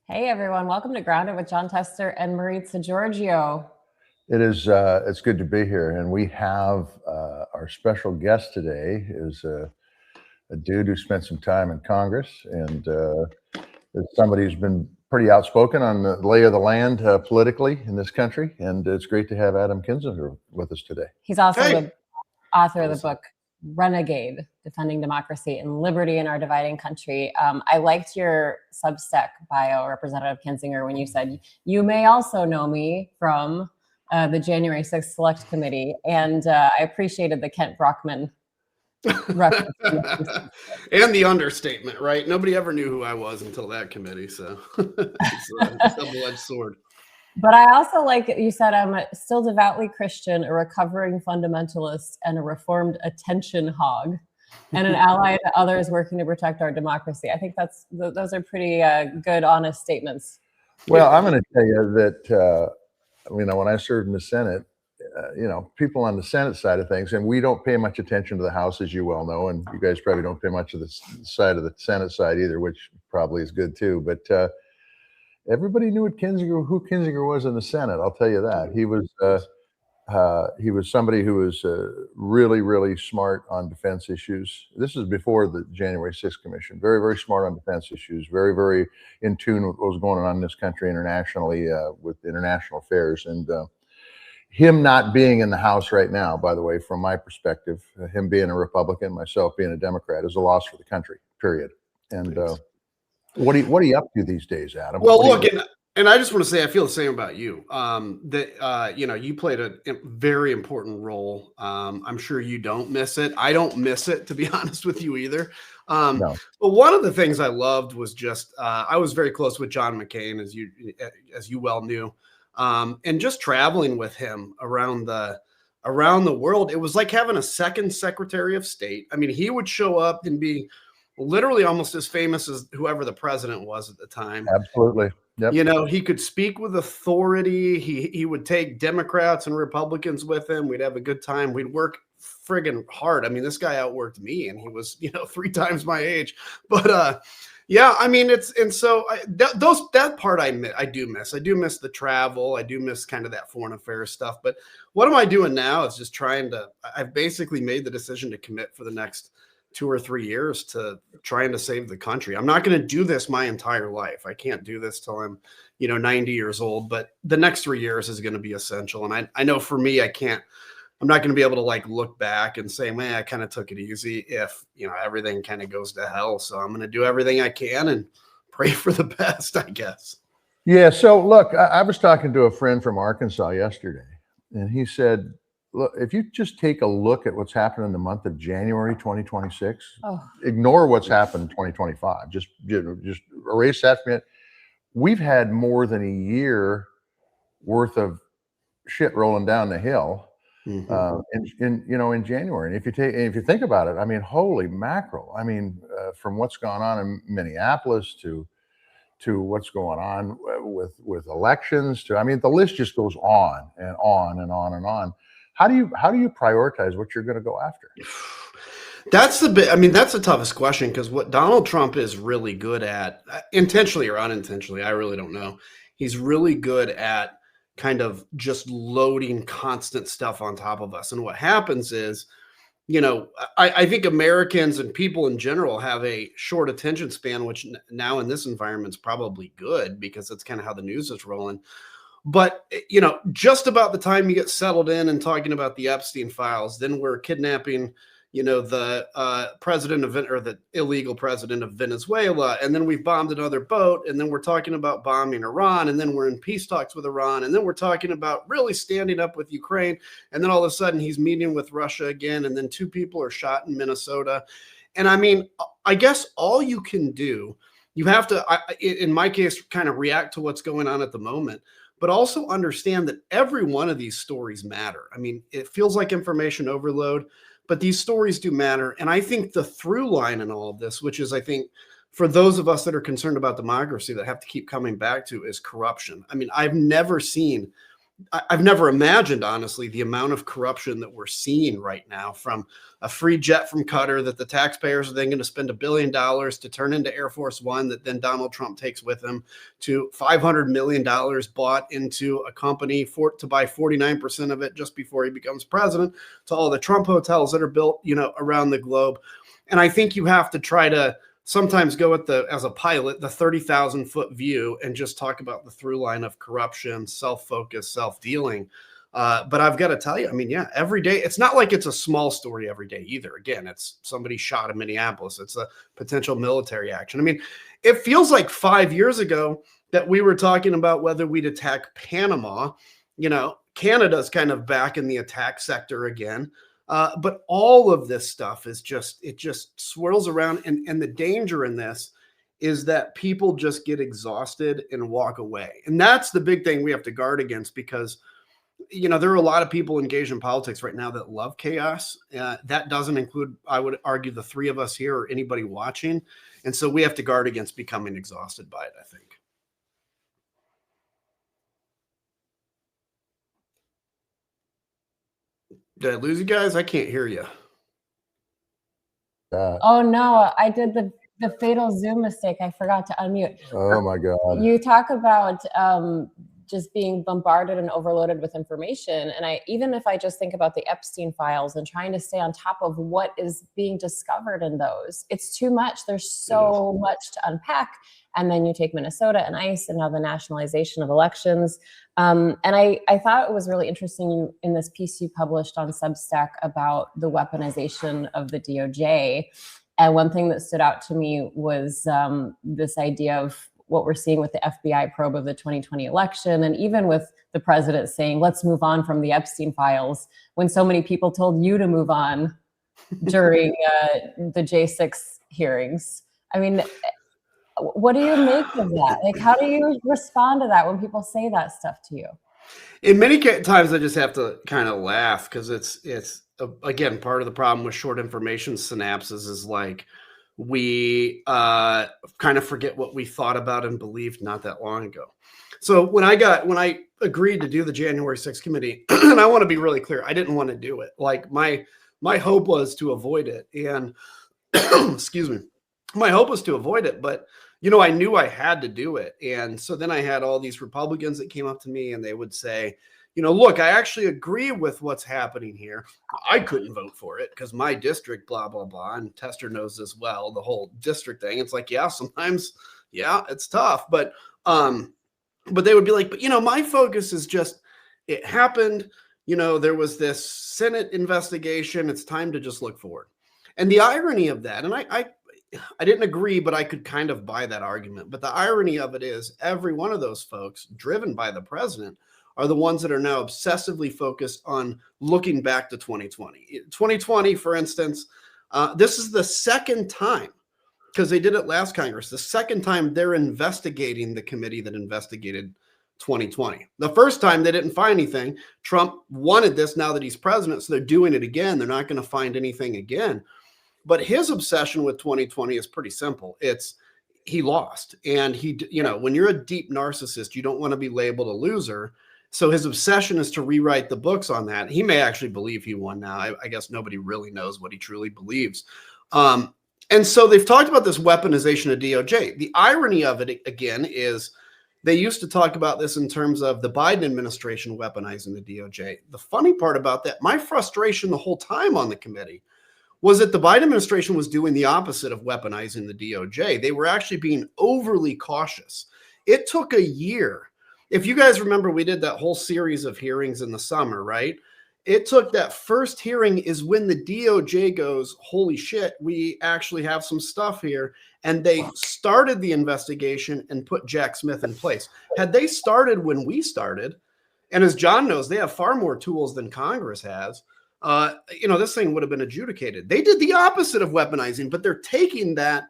Hey everyone, welcome to Grounded with John Tester and Maritza Giorgio. It's good to be here, and we have our special guest today is a dude who spent some time in Congress, and is somebody who's been pretty outspoken on the lay of the land politically in this country, and it's great to have Adam Kinzinger with us today. He's also the author of the book Renegade, Defending Democracy and Liberty in Our Dividing Country. I liked your Substack bio, Representative Kinzinger, when you said, you may also know me from the January 6th Select Committee. And I appreciated the Kent Brockman reference. And the understatement, right? Nobody ever knew who I was until that committee. So it's a double-edged sword. But I also like you said, I'm still devoutly Christian, a recovering fundamentalist, and a reformed attention hog, and an ally to others working to protect our democracy. I think those are pretty good, honest statements. Well, I'm going to tell you that, when I served in the Senate, people on the Senate side of things, and we don't pay much attention to the House, as you well know, and you guys probably don't pay much of the side of the Senate side either, which probably is good too. But everybody knew who Kinzinger was in the Senate. I'll tell you that. He was somebody who was really, really smart on defense issues. This is before the January 6th Commission. Very, very smart on defense issues. Very, very in tune with what was going on in this country internationally with international affairs. And him not being in the House right now, by the way, from my perspective, him being a Republican, myself being a Democrat, is a loss for the country, period. And what are you up to these days, Adam? Well, look, and I just want to say I feel the same about you. You played a very important role. I'm sure you don't miss it. I don't miss it, to be honest with you either. No. But one of the things I loved was just I was very close with John McCain, as you well knew, and just traveling with him around the world. It was like having a second Secretary of State. I mean, he would show up and be literally almost as famous as whoever the president was at the time. Absolutely. Yep. He could speak with authority. He would take Democrats and Republicans with him. We'd have a good time. We'd work friggin' hard. I mean, this guy outworked me, and he was, 3 times my age. But that part I do miss. I do miss the travel. I do miss kind of that foreign affairs stuff. But what am I doing now is just I've basically made the decision to commit for the next 2 or 3 years to trying to save the country. I'm not going to do this my entire life. I can't do this till I'm, 90 years old, but the next 3 years is going to be essential. And I know for me, I'm not going to be able to look back and say, man, I kind of took it easy if, everything kind of goes to hell. So I'm going to do everything I can and pray for the best, I guess. Yeah. So look, I was talking to a friend from Arkansas yesterday, and he said, look, if you just take a look at what's happened in the month of January 2026, ignore what's happened in 2025. Just erase that from it. We've had more than a year worth of shit rolling down the hill in January. And if you think about it, I mean, holy mackerel. I mean, from what's gone on in Minneapolis to what's going on with elections the list just goes on and on and on and on. How do you prioritize what you're going to go after? That's the toughest question, because what Donald Trump is really good at, intentionally or unintentionally, I really don't know. He's really good at kind of just loading constant stuff on top of us. And what happens is, I think Americans and people in general have a short attention span, which now in this environment is probably good because that's kind of how the news is rolling. But, just about the time you get settled in and talking about the Epstein files, then we're kidnapping, the president or the illegal president of Venezuela. And then we've bombed another boat. And then we're talking about bombing Iran. And then we're in peace talks with Iran. And then we're talking about really standing up with Ukraine. And then all of a sudden he's meeting with Russia again. And then 2 people are shot in Minnesota. And I guess all you can do, you have to, in my case, kind of react to what's going on at the moment, but also understand that every one of these stories matter. I mean, it feels like information overload, but these stories do matter. And I think the through line in all of this, which is, I think, for those of us that are concerned about democracy that have to keep coming back to, is corruption. I mean, I've never seen I've never imagined, honestly, the amount of corruption that we're seeing right now, from a free jet from Qatar that the taxpayers are then going to spend $1 billion to turn into Air Force One that then Donald Trump takes with him, to $500 million bought into a company to buy 49% of it just before he becomes president, to all the Trump hotels that are built, around the globe. And I think you have to try to sometimes go at as a pilot, the 30,000 foot view, and just talk about the through line of corruption, self-focus, self-dealing. But I've got to tell you, I mean, yeah, every day, it's not like it's a small story every day either. Again, it's somebody shot in Minneapolis. It's a potential military action. I mean, it feels like 5 years ago that we were talking about whether we'd attack Panama. Canada's kind of back in the attack sector again. But all of this stuff is just swirls around. And the danger in this is that people just get exhausted and walk away. And that's the big thing we have to guard against, because, there are a lot of people engaged in politics right now that love chaos. That doesn't include, I would argue, the three of us here or anybody watching. And so we have to guard against becoming exhausted by it, I think. Did I lose you guys? I can't hear you. Oh no, I did the fatal Zoom mistake. I forgot to unmute. Oh my God. You talk about just being bombarded and overloaded with information. And even if I just think about the Epstein files and trying to stay on top of what is being discovered in those, it's too much. There's so much to unpack. And then you take Minnesota and ICE and now the nationalization of elections. And I thought it was really interesting in this piece you published on Substack about the weaponization of the DOJ. And one thing that stood out to me was this idea of what we're seeing with the FBI probe of the 2020 election. And even with the president saying, let's move on from the Epstein files, when so many people told you to move on during the J6 hearings. I mean, what do you make of that? Like, how do you respond to that when people say that stuff to you? In many times, I just have to kind of laugh, because it's again, part of the problem with short information synapses is like, we kind of forget what we thought about and believed not that long ago. So when I agreed to do the January 6th committee, and I want to be really clear, I didn't want to do it. Like my hope was to avoid it. And excuse me, my hope was to avoid it, but I knew I had to do it. And so then I had all these Republicans that came up to me and they would say, look, I actually agree with what's happening here. I couldn't vote for it because my district, blah, blah, blah. And Tester knows as well, the whole district thing. It's like, yeah, sometimes, yeah, it's tough. But they would be like, but, my focus is just, it happened. There was this Senate investigation. It's time to just look forward. And the irony of that, and I didn't agree, but I could kind of buy that argument. But the irony of it is every one of those folks driven by the president are the ones that are now obsessively focused on looking back to 2020. 2020, for instance, this is the second time, because they did it last Congress, the second time they're investigating the committee that investigated 2020. The first time they didn't find anything. Trump wanted this now that he's president, so they're doing it again. They're not going to find anything again. But his obsession with 2020 is pretty simple. It's he lost. And when you're a deep narcissist, you don't want to be labeled a loser. So his obsession is to rewrite the books on that. He may actually believe he won now. I guess nobody really knows what he truly believes. And so they've talked about this weaponization of DOJ. The irony of it, again, is they used to talk about this in terms of the Biden administration weaponizing the DOJ. The funny part about that, my frustration the whole time on the committee, was that the Biden administration was doing the opposite of weaponizing the DOJ. They were actually being overly cautious. It took a year. If you guys remember, we did that whole series of hearings in the summer, right? It took that first hearing is when the DOJ goes, holy shit, we actually have some stuff here. And they started the investigation and put Jack Smith in place. Had they started when we started, and as John knows, they have far more tools than Congress has, this thing would have been adjudicated. They did the opposite of weaponizing, but they're taking that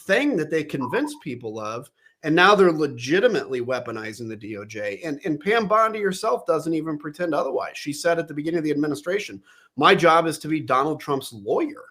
thing that they convinced people of, and now they're legitimately weaponizing the DOJ. And Pam Bondi herself doesn't even pretend otherwise. She said at the beginning of the administration, my job is to be Donald Trump's lawyer.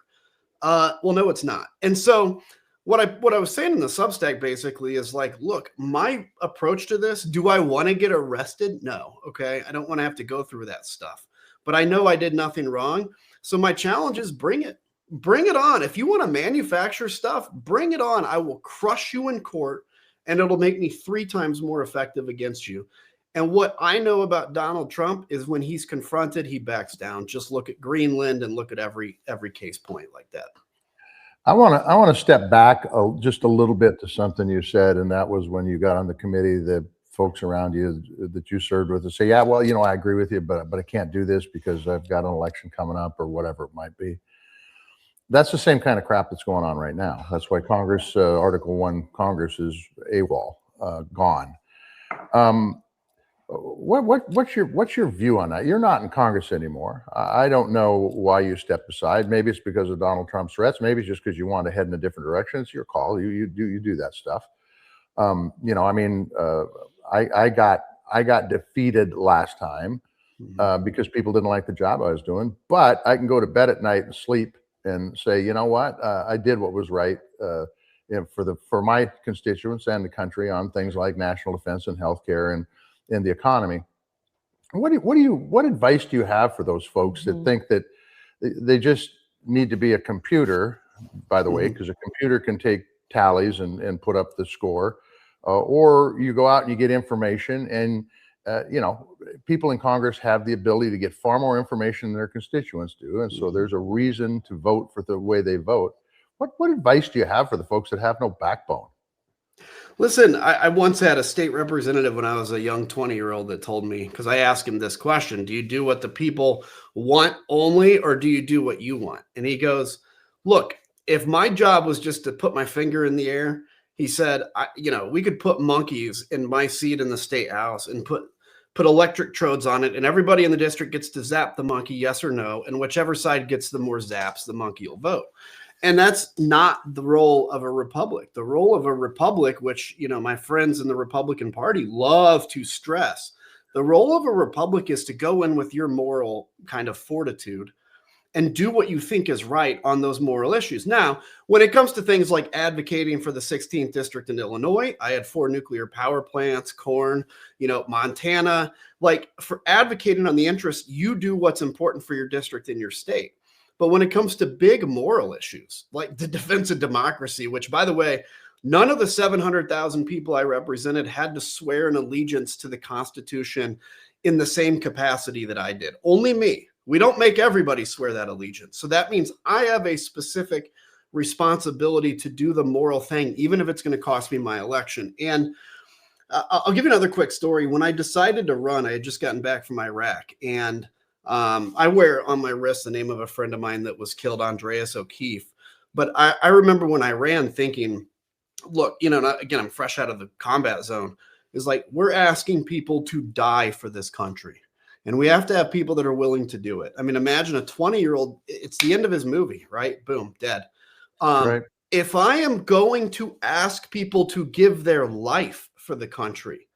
Well, no, it's not. And so what I was saying in the Substack basically is like, look, my approach to this, do I want to get arrested? No. Okay. I don't want to have to go through that stuff, but I know I did nothing wrong. So my challenge is bring it. Bring it on. If you want to manufacture stuff, bring it on. I will crush you in court and it'll make me 3 times more effective against you. And what I know about Donald Trump is when he's confronted, he backs down. Just look at Greenland and look at every case point like that. I want to step back just a little bit to something you said, and that was when you got on the committee, the folks around you that you served with, and say, yeah, well, I agree with you, but I can't do this because I've got an election coming up or whatever it might be. That's the same kind of crap that's going on right now. That's why Congress, Article 1 Congress is AWOL, gone. What's your view on that? You're not in Congress anymore. I don't know why you stepped aside. Maybe it's because of Donald Trump's threats. Maybe it's just because you want to head in a different direction. It's your call. You do that stuff. I got defeated last time because people didn't like the job I was doing. But I can go to bed at night and sleep and say, you know what, I did what was right for my constituents and the country on things like national defense and healthcare and the economy. What advice do you have for those folks that think that they just need to be a computer, by the way, because a computer can take tallies and put up the score, or you go out and you get information and people in Congress have the ability to get far more information than their constituents do. And so there's a reason to vote for the way they vote. What advice do you have for the folks that have no backbone? Listen, I once had a state representative when I was a young 20-year-old that told me, because I asked him this question, do you do what the people want only, or do you do what you want? And he goes, look, if my job was just to put my finger in the air, he said, we could put monkeys in my seat in the state house and put electric trodes on it, and everybody in the district gets to zap the monkey, yes or no, and whichever side gets the more zaps, the monkey will vote. And that's not the role of a republic. The role of a republic, which, my friends in the Republican Party love to stress, the role of a republic is to go in with your moral kind of fortitude and do what you think is right on those moral issues. Now, when it comes to things like advocating for the 16th district in Illinois, I had 4 nuclear power plants, corn, Montana, like for advocating on the interest, you do what's important for your district in your state. But when it comes to big moral issues, like the defense of democracy, which, by the way, none of the 700,000 people I represented had to swear an allegiance to the Constitution in the same capacity that I did. Only me. We don't make everybody swear that allegiance. So that means I have a specific responsibility to do the moral thing, even if it's going to cost me my election. And I'll give you another quick story. When I decided to run, I had just gotten back from Iraq, and I wear on my wrist the name of a friend of mine that was killed, Andreas O'Keefe. But I remember when I ran thinking, look, again, I'm fresh out of the combat zone. It's like, we're asking people to die for this country. And we have to have people that are willing to do it. I mean, imagine a 20-year-old, it's the end of his movie, right? Boom, dead. Right. If I am going to ask people to give their life for the country,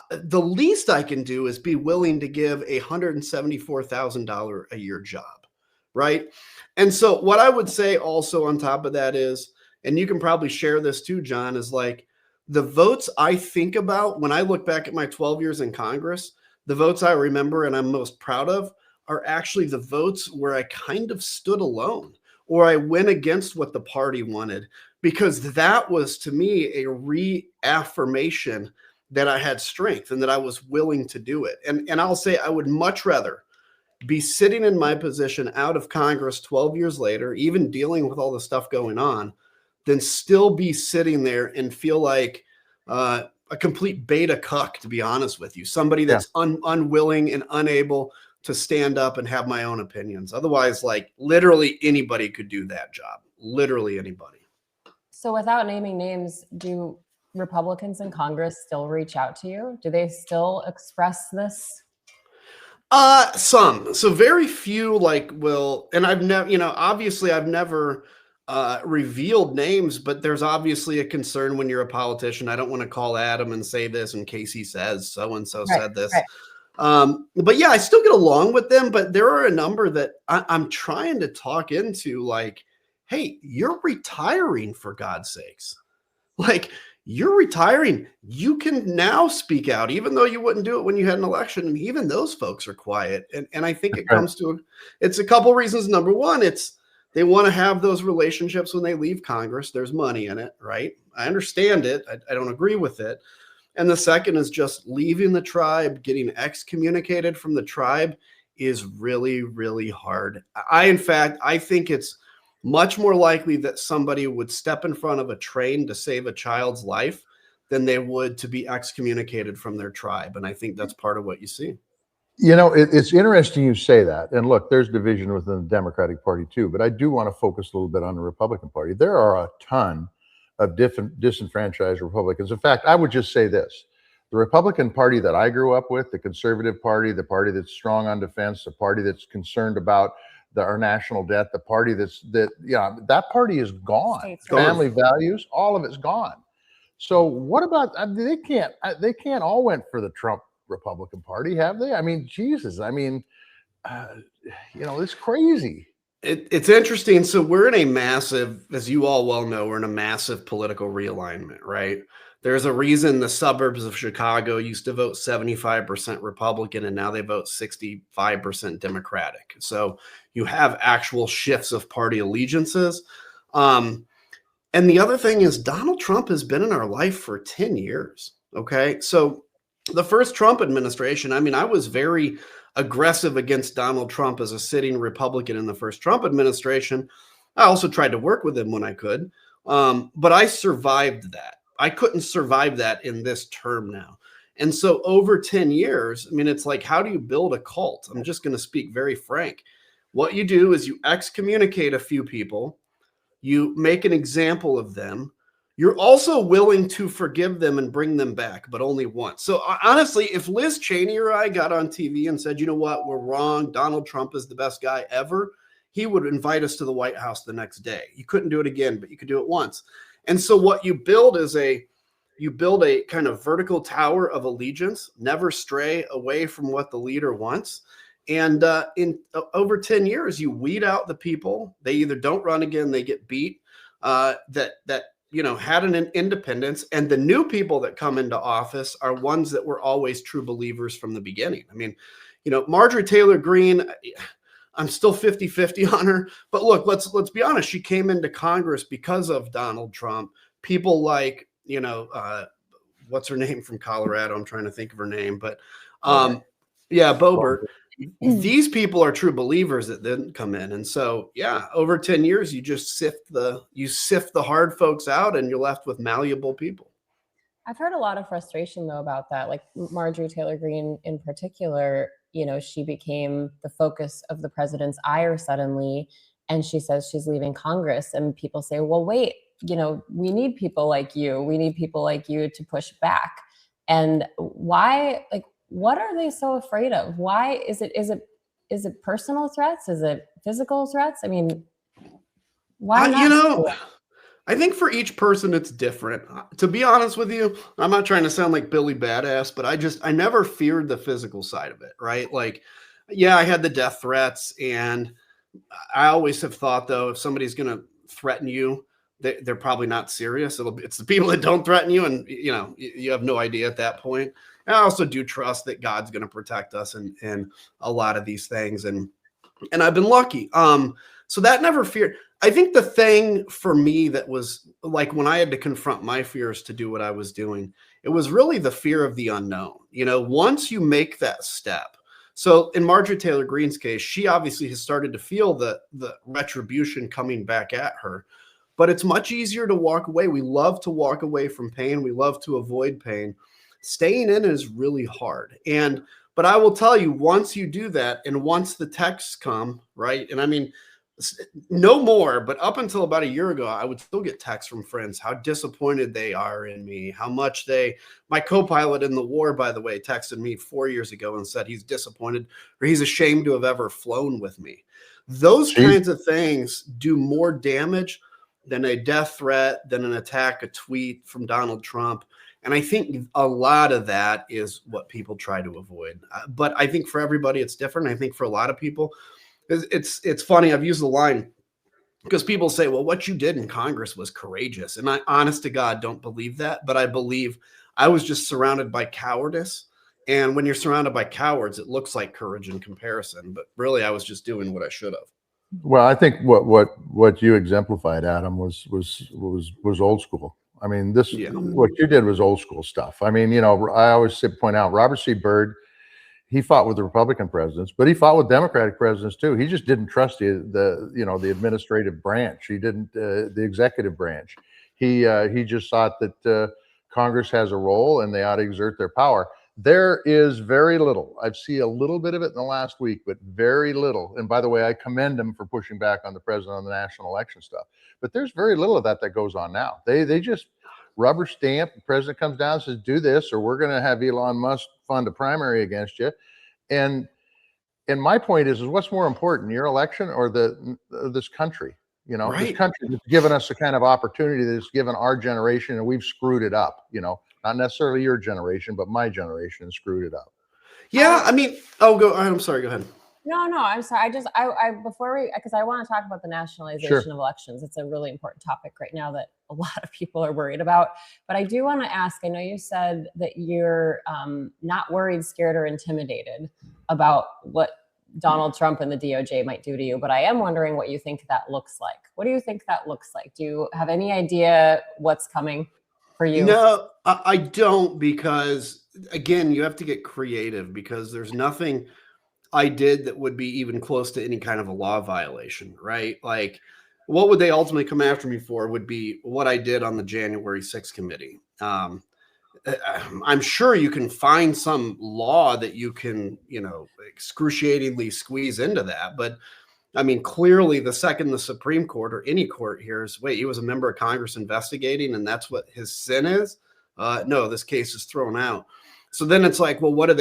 the least I can do is be willing to give a $174,000 a year job, right? And so what I would say also on top of that is, and you can probably share this too, John, is like the votes I think about when I look back at my 12 years in Congress, the votes I remember and I'm most proud of are actually the votes where I kind of stood alone or I went against what the party wanted, because that was to me a reaffirmation that I had strength and that I was willing to do it. And I'll say I would much rather be sitting in my position out of Congress 12 years later, even dealing with all the stuff going on, than still be sitting there and feel like a complete beta cuck, to be honest with you, somebody that's unwilling and unable to stand up and have my own opinions. Otherwise, like literally anybody could do that job, literally anybody. So without naming names, do Republicans in Congress still reach out to you? Do they still express this? Some. So very few will, and I've never, obviously I've never revealed names, but there's obviously a concern when you're a politician. I don't want to call Adam and say this in case he says so-and-so said this. Right. But yeah, I still get along with them, but there are a number that I'm trying to talk into, like, hey, you're retiring, for God's sakes. Like, you're retiring. You can now speak out, even though you wouldn't do it when you had an election. And even those folks are quiet. And I think it comes to, it's a couple reasons. Number one, it's they want to have those relationships when they leave Congress. There's money in it, right? I understand it. I don't agree with it. And the second is just leaving the tribe, getting excommunicated from the tribe is really, really hard. In fact, I think it's much more likely that somebody would step in front of a train to save a child's life than they would to be excommunicated from their tribe. And I think that's part of what you see. You know, it's interesting you say that. And look, there's division within the Democratic Party too, but I do want to focus a little bit on the Republican Party. There are a ton of different disenfranchised Republicans. In fact, I would just say this. The Republican Party that I grew up with, the conservative party, the party that's strong on defense, the party that's concerned about our national debt, the party that party is gone. Family values, all of it's gone. So what about, they can't all went for the Trump Republican Party, have they? I mean, Jesus, I mean, it's crazy. It's interesting. So we're in a massive, as you all well know, we're in a massive political realignment, right? There's a reason the suburbs of Chicago used to vote 75% Republican, and now they vote 65% Democratic. So you have actual shifts of party allegiances. And the other thing is Donald Trump has been in our life for 10 years. Okay. So the first Trump administration, I mean, I was very aggressive against Donald Trump as a sitting Republican in the first Trump administration. I also tried to work with him when I could. But I survived that. I couldn't survive that in this term now. And so over 10 years, I mean, it's like, how do you build a cult? I'm just going to speak very frank. What you do is you excommunicate a few people. You make an example of them. You're also willing to forgive them and bring them back, but only once. So honestly, if Liz Cheney or I got on TV and said, you know what, we're wrong, Donald Trump is the best guy ever, he would invite us to the White House the next day. You couldn't do it again, but you could do it once. And so what you build is you build a kind of vertical tower of allegiance, never stray away from what the leader wants. And in over 10 years, you weed out the people. They either don't run again, they get beat, that had an independence. And the new people that come into office are ones that were always true believers from the beginning. I mean, Marjorie Taylor Greene, I'm still 50-50 on her. But look, let's be honest. She came into Congress because of Donald Trump. People like, what's her name from Colorado? I'm trying to think of her name. But Boebert. These people are true believers that didn't come in. And so, over 10 years, you just sift the hard folks out and you're left with malleable people. I've heard a lot of frustration though about that. Like Marjorie Taylor Greene in particular, she became the focus of the president's ire suddenly. And she says she's leaving Congress. And people say, well, wait, we need people like you. We need people like you to push back. And why, what are they so afraid of? Why is it personal threats? Is it physical threats? I mean, why not? I think for each person, it's different. To be honest with you, I'm not trying to sound like Billy Badass, but I never feared the physical side of it, right? Like, I had the death threats, and I always have thought, though, if somebody's going to threaten you, they're probably not serious. It's the people that don't threaten you, and, you have no idea at that point. And I also do trust that God's going to protect us in a lot of these things, and I've been lucky. So that never feared. I think the thing for me that was like when I had to confront my fears to do what I was doing, it was really the fear of the unknown. Once you make that step. So in Marjorie Taylor Greene's case, she obviously has started to feel the retribution coming back at her, but it's much easier to walk away. We love to walk away from pain. We love to avoid pain. Staying in is really hard. But I will tell you, once you do that, and once the texts come, right? And I mean, no more, but up until about a year ago, I would still get texts from friends, how disappointed they are in me, how much my co-pilot in the war, by the way, texted me 4 years ago and said he's disappointed or he's ashamed to have ever flown with me. Those kinds of things do more damage than a death threat, than an attack, a tweet from Donald Trump. And I think a lot of that is what people try to avoid. But I think for everybody, it's different. I think for a lot of people, it's funny. I've used the line, because people say, well, what you did in Congress was courageous. And I, honest to God, don't believe that. But I believe I was just surrounded by cowardice. And when you're surrounded by cowards, it looks like courage in comparison. But really, I was just doing what I should have. Well, I think what you exemplified, Adam, was old school. I mean, what you did was old school stuff. I mean, I always point out Robert C. Byrd. He fought with the Republican presidents, but he fought with Democratic presidents too. He just didn't trust the administrative branch. He didn't the executive branch. He just thought that Congress has a role and they ought to exert their power. There is very little. I've seen a little bit of it in the last week, but very little. And by the way, I commend him for pushing back on the president on the national election stuff. But there's very little of that goes on now. They just rubber stamp. The president comes down and says, do this, or we're going to have Elon Musk fund a primary against you. And my point is what's more important, your election or this country? Right. This country has given us a kind of opportunity that's given our generation, and we've screwed it up. Not necessarily your generation, but my generation screwed it up. Yeah, I mean, I'm sorry. Go ahead. No, I'm sorry. Because I want to talk about the nationalization of elections. It's a really important topic right now that a lot of people are worried about. But I do want to ask, I know you said that you're not worried, scared, or intimidated about what Donald Trump and the DOJ might do to you. But I am wondering what you think that looks like. What do you think that looks like? Do you have any idea what's coming for you? No, I don't, because again, you have to get creative, because there's nothing I did that would be even close to any kind of a law violation, right? Like, what would they ultimately come after me for would be what I did on the January 6th committee. I'm sure you can find some law that you can, excruciatingly squeeze into that. But I mean, clearly the second the Supreme Court or any court hears, wait, he was a member of Congress investigating, and that's what his sin is. No, this case is thrown out. So then it's like, well, what do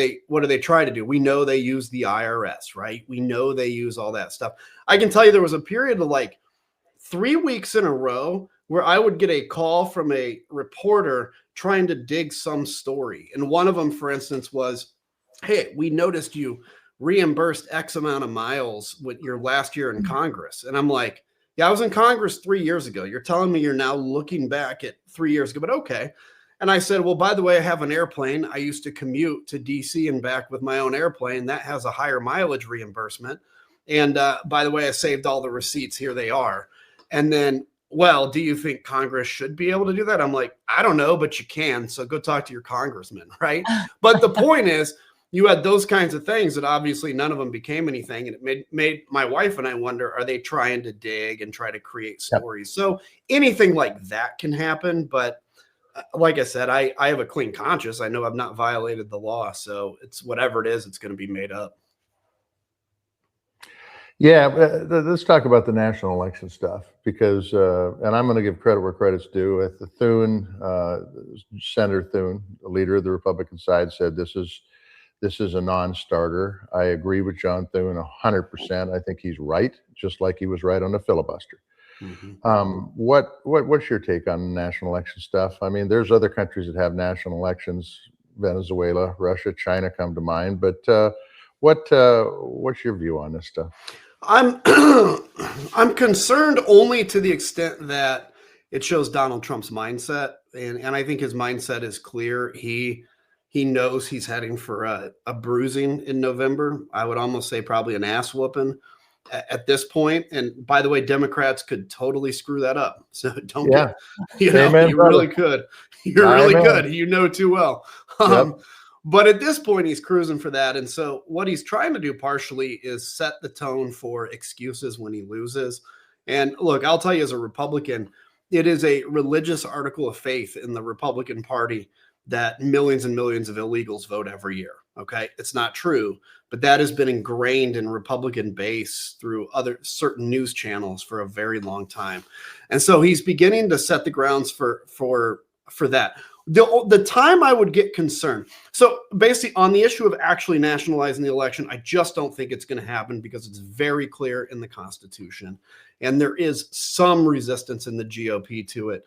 they try to do? We know they use the IRS, right? We know they use all that stuff. I can tell you there was a period of like 3 weeks in a row where I would get a call from a reporter trying to dig some story. And one of them, for instance, was, hey, we noticed you reimbursed X amount of miles with your last year in Congress. And I'm like, yeah, I was in Congress 3 years ago. You're telling me you're now looking back at 3 years ago, but okay. And I said, well, by the way, I have an airplane. I used to commute to DC and back with my own airplane. That has a higher mileage reimbursement. And by the way, I saved all the receipts. Here they are. And then, well, do you think Congress should be able to do that? I'm like, I don't know, but you can. So go talk to your congressman, right? But the point is, you had those kinds of things that obviously none of them became anything. And it made my wife and I wonder, are they trying to dig and try to create stories? So anything like that can happen. But like I said, I have a clean conscience. I know I've not violated the law. So it's whatever it is, it's going to be made up. Yeah, let's talk about the national election stuff, because, and I'm going to give credit where credit's due. At the Thune, Senator Thune, the leader of the Republican side, said this is a non-starter. I agree with John Thune 100%. I think he's right, just like he was right on the filibuster. Mm-hmm. What's your take on national election stuff? I mean, there's other countries that have national elections. Venezuela, Russia, China come to mind. But what's your view on this stuff? I'm concerned only to the extent that it shows Donald Trump's mindset, and I think his mindset is clear. He knows he's heading for a bruising in November. I would almost say probably an ass whooping at this point. And by the way, Democrats could totally screw that up. So don't get, you really could. You're really good. You know too well. But at this point, he's cruising for that. And so what he's trying to do partially is set the tone for excuses when he loses. And look, I'll tell you, as a Republican, it is a religious article of faith in the Republican Party that millions and millions of illegals vote every year. Okay. It's not true, but that has been ingrained in Republican base through other certain news channels for a very long time. And so he's beginning to set the grounds for that. The time I would get concerned. So basically on the issue of actually nationalizing the election, I just don't think it's going to happen, because it's very clear in the Constitution and there is some resistance in the GOP to it.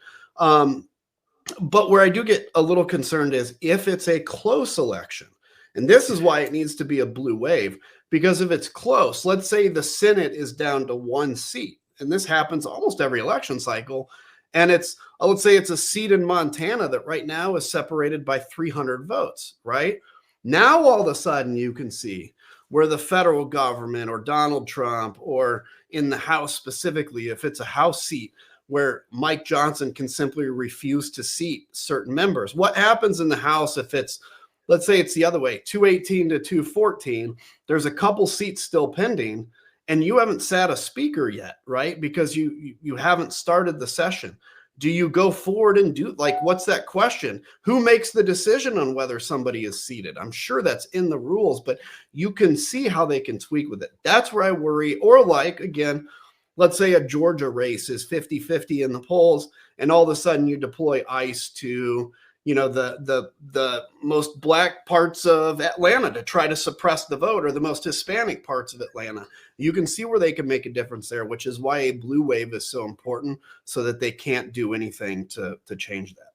But where I do get a little concerned is if it's a close election, and this is why it needs to be a blue wave, because if it's close, let's say the Senate is down to one seat and this happens almost every election cycle. And I would say it's a seat in Montana that right now is separated by 300 votes, right? Now, all of a sudden, you can see where the federal government or Donald Trump, or in the House specifically, if it's a House seat, where Mike Johnson can simply refuse to seat certain members. What happens in the House if it's, let's say it's the other way, 218 to 214, there's a couple seats still pending, and you haven't sat a speaker yet, right? Because you haven't started the session. Do you go forward and do, like, what's that question? Who makes the decision on whether somebody is seated? I'm sure that's in the rules, but you can see how they can tweak with it. That's where I worry. Or like, again, let's say a Georgia race is 50-50 in the polls, and all of a sudden you deploy ICE to, you know, the most black parts of Atlanta to try to suppress the vote, or the most Hispanic parts of Atlanta. You can see where they can make a difference there, which is why a blue wave is so important, so that they can't do anything to change that.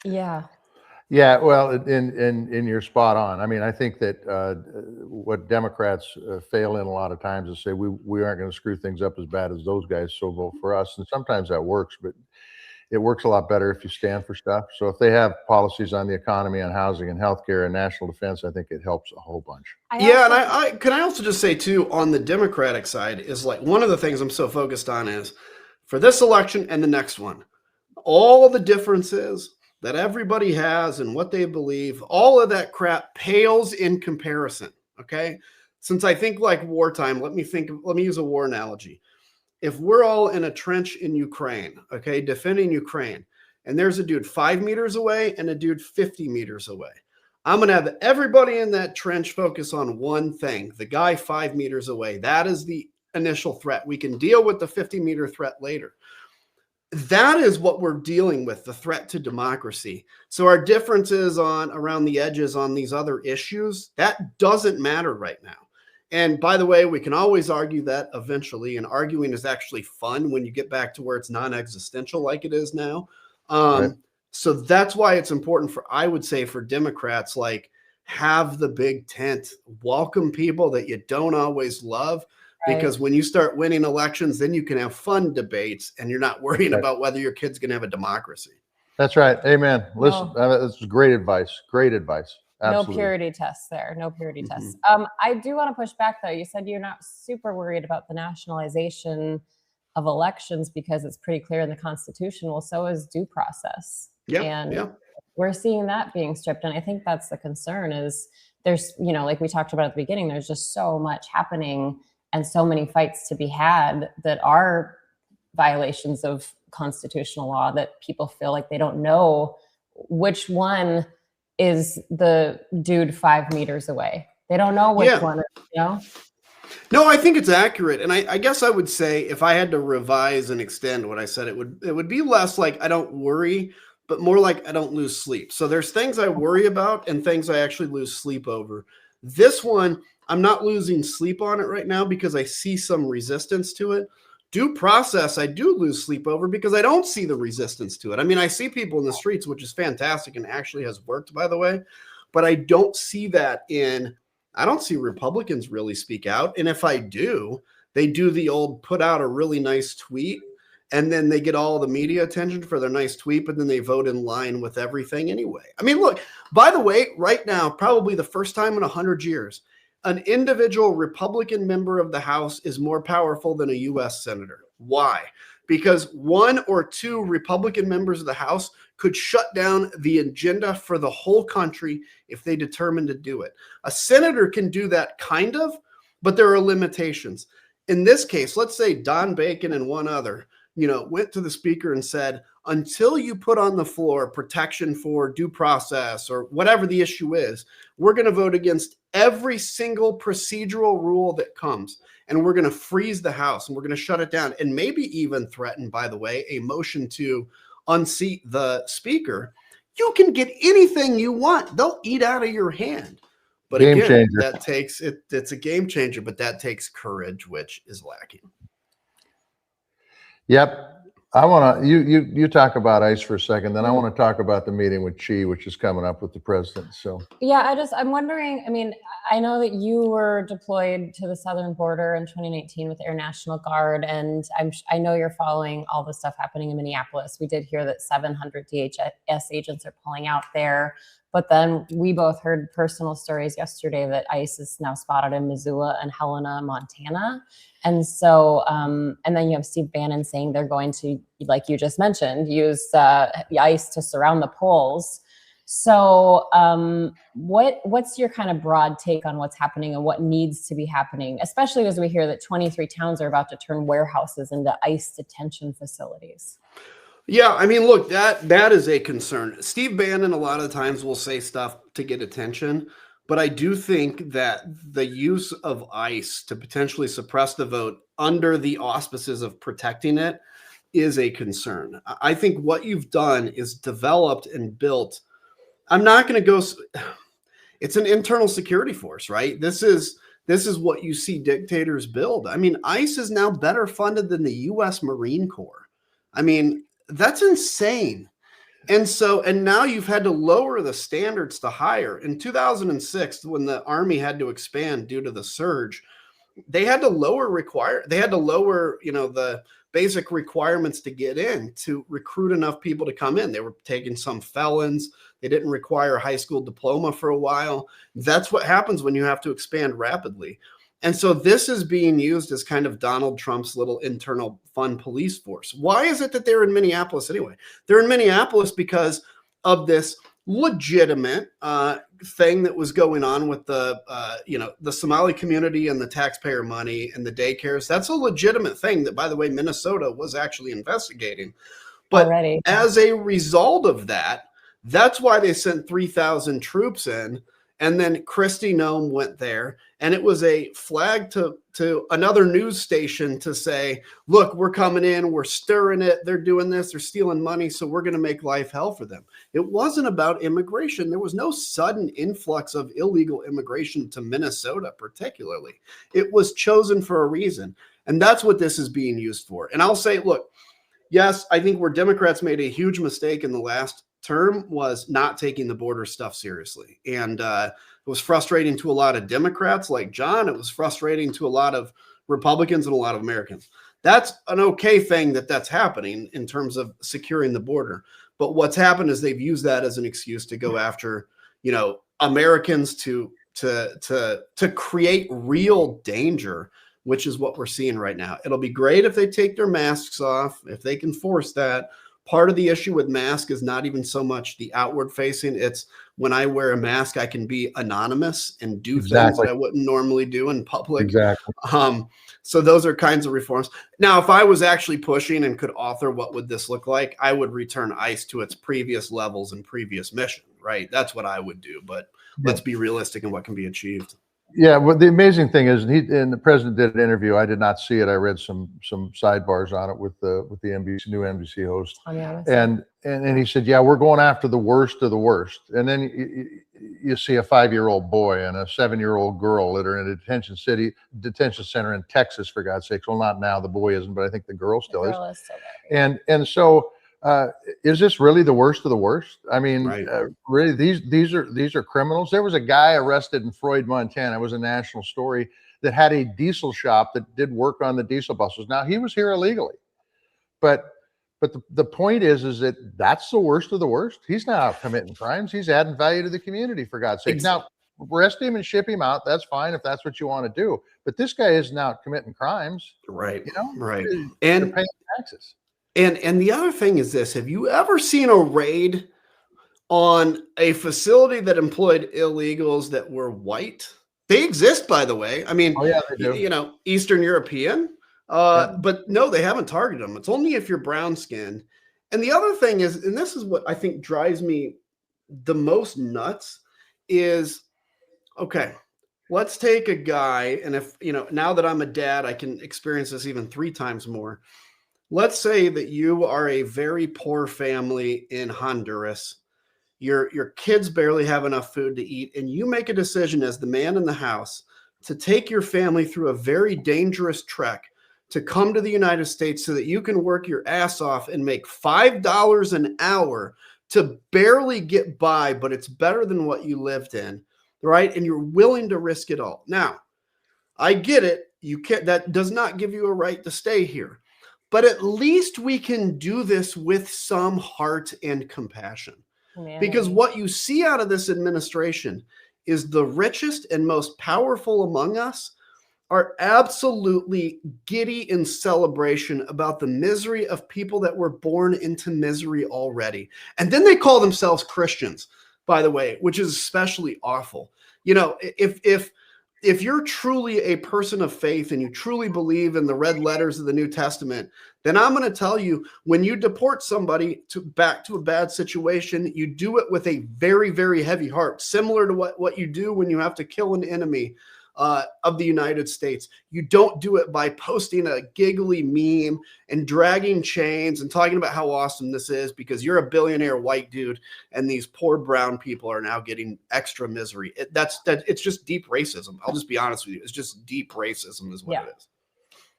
Yeah. Yeah, well, and you're spot on. I mean, I think that what Democrats fail in a lot of times is say we aren't going to screw things up as bad as those guys, so vote for us. And sometimes that works, but it works a lot better if you stand for stuff. So if they have policies on the economy, on housing and healthcare and national defense, I think it helps a whole bunch. And I can I also just say too, on the Democratic side, is like one of the things I'm so focused on is for this election and the next one, all the differences that everybody has and what they believe, all of that crap pales in comparison. Okay. Since I think like wartime, let me use a war analogy. If we're all in a trench in Ukraine, okay, defending Ukraine, and there's a dude 5 meters away and a dude 50 meters away, I'm going to have everybody in that trench focus on one thing, the guy 5 meters away. That is the initial threat. We can deal with the 50-meter threat later. That is what we're dealing with, the threat to democracy. So our differences around the edges on these other issues, that doesn't matter right now. And by the way, we can always argue that eventually, and arguing is actually fun when you get back to where it's non-existential like it is now. Right. So that's why it's important I would say for Democrats, like, have the big tent, welcome people that you don't always love. Because when you start winning elections, then you can have fun debates, and you're not worrying about whether your kid's going to have a democracy. That's right. Amen. Listen, that's great advice. Great advice. Absolutely. No purity tests there. No purity tests. I do want to push back, though. You said you're not super worried about the nationalization of elections because it's pretty clear in the Constitution. Well, so is due process. We're seeing that being stripped. And I think that's the concern is there's, you know, like we talked about at the beginning, there's just so much happening and so many fights to be had that are violations of constitutional law that people feel like they don't know which one is the dude 5 meters away. They don't know which one, you know? No, I think it's accurate. And I guess I would say if I had to revise and extend what I said, it would be less like I don't worry, but more like I don't lose sleep. So there's things I worry about and things I actually lose sleep over. This one, I'm not losing sleep on it right now because I see some resistance to it. Due process, I do lose sleep over because I don't see the resistance to it. I mean, I see people in the streets, which is fantastic and actually has worked, by the way, but I don't see that I don't see Republicans really speak out. And if I do, they do the old put out a really nice tweet, and then they get all the media attention for their nice tweet, but then they vote in line with everything anyway. I mean, look, by the way, right now, probably the first time in 100 years, an individual Republican member of the House is more powerful than a U.S. senator. Why? Because one or two Republican members of the House could shut down the agenda for the whole country if they determine to do it. A senator can do that kind of, but there are limitations. In this case, let's say Don Bacon and one other, went to the speaker and said, until you put on the floor protection for due process or whatever the issue is, we're going to vote against every single procedural rule that comes. And we're going to freeze the House and we're going to shut it down and maybe even threaten, by the way, a motion to unseat the speaker. You can get anything you want. They'll eat out of your hand. But game again, changer. that takes it's a game changer, but that takes courage, which is lacking. Yep. I want to you talk about ICE for a second, then I want to talk about the meeting with Xi, which is coming up with the president. So yeah, I'm wondering. I mean, I know that you were deployed to the southern border in 2019 with Air National Guard, and I know you're following all the stuff happening in Minneapolis. We did hear that 700 DHS agents are pulling out there, but then we both heard personal stories yesterday that ICE is now spotted in Missoula and Helena, Montana. And so, and then you have Steve Bannon saying they're going to, like you just mentioned, use ICE to surround the polls. So what's your kind of broad take on what's happening and what needs to be happening, especially as we hear that 23 towns are about to turn warehouses into ICE detention facilities? Yeah, I mean, look, that is a concern. Steve Bannon a lot of times will say stuff to get attention, but I do think that the use of ICE to potentially suppress the vote under the auspices of protecting it is a concern. I think what you've done is developed and built. I'm not going to go. It's an internal security force, right? This is what you see dictators build. I mean, ICE is now better funded than the U.S. Marine Corps. I mean, that's insane. And now you've had to lower the standards to hire. In 2006, when the Army had to expand due to the surge, they had to lower the basic requirements to get in to recruit enough people to come in. They were taking some felons. They didn't require a high school diploma for a while. That's what happens when you have to expand rapidly. And so this is being used as kind of Donald Trump's little internal fun police force. Why is it that they're in Minneapolis anyway? They're in Minneapolis because of this legitimate thing that was going on with the Somali community and the taxpayer money and the daycares. That's a legitimate thing that, by the way, Minnesota was actually investigating. But already, as a result of that, that's why they sent 3,000 troops in. And then Kristi Noem went there, and it was a flag to another news station to say, look, we're coming in, we're stirring it, they're doing this, they're stealing money, so we're going to make life hell for them. It wasn't about immigration. There was no sudden influx of illegal immigration to Minnesota particularly. It was chosen for a reason, and that's what this is being used for. And I'll say, look, yes, I think where Democrats made a huge mistake in the last term was not taking the border stuff seriously. And it was frustrating to a lot of Democrats like John. It was frustrating to a lot of Republicans and a lot of Americans. That's an okay thing that's happening in terms of securing the border. But what's happened is they've used that as an excuse to go after, Americans to create real danger, which is what we're seeing right now. It'll be great if they take their masks off, if they can force that. Part of the issue with mask is not even so much the outward facing. It's when I wear a mask, I can be anonymous and do things that I wouldn't normally do in public. Exactly. So those are kinds of reforms. Now, if I was actually pushing and could author what would this look like, I would return ICE to its previous levels and previous mission, right? That's what I would do. But let's be realistic in what can be achieved. Yeah, well, the amazing thing is, the president did an interview. I did not see it. I read some sidebars on it with the new NBC host, and he said, "Yeah, we're going after the worst of the worst." And then you see a 5-year-old boy and a 7-year-old girl that are in a detention center in Texas, for God's sakes. Well, not now, the boy isn't, but I think the girl still is. And so. Is this really the worst of the worst? I mean, really, these are criminals. There was a guy arrested in Floyd, Montana. It was a national story that had a diesel shop that did work on the diesel buses. Now, he was here illegally, but the point is that that's the worst of the worst. He's not out committing crimes. He's adding value to the community, for God's sake. Now, arrest him and ship him out. That's fine if that's what you want to do. But this guy isn't out committing crimes, right? Right. And paying taxes. And the other thing is this: have you ever seen a raid on a facility that employed illegals that were white? They exist, by the way. I mean, they do. Eastern European, but no, they haven't targeted them. It's only if you're brown skinned. And the other thing is, and this is what I think drives me the most nuts, is, okay, let's take a guy, and if, now that I'm a dad, I can experience this even 3 times more. Let's say that you are a very poor family in Honduras. Your kids barely have enough food to eat, and you make a decision as the man in the house to take your family through a very dangerous trek to come to the United States so that you can work your ass off and make $5 an hour to barely get by, but it's better than what you lived in, right? And you're willing to risk it all. Now, I get it. You can't, that does not give you a right to stay here, but at least we can do this with some heart and compassion. Because what you see out of this administration is the richest and most powerful among us are absolutely giddy in celebration about the misery of people that were born into misery already. And then they call themselves Christians, by the way, which is especially awful. You know, if you're truly a person of faith and you truly believe in the red letters of the New Testament, then I'm going to tell you, when you deport somebody back to a bad situation, you do it with a very, very heavy heart, similar to what you do when you have to kill an enemy of the United States. You don't do it by posting a giggly meme and dragging chains and talking about how awesome this is because you're a billionaire white dude and these poor brown people are now getting extra misery. It's just deep racism. I'll just be honest with you. It's just deep racism is what it is.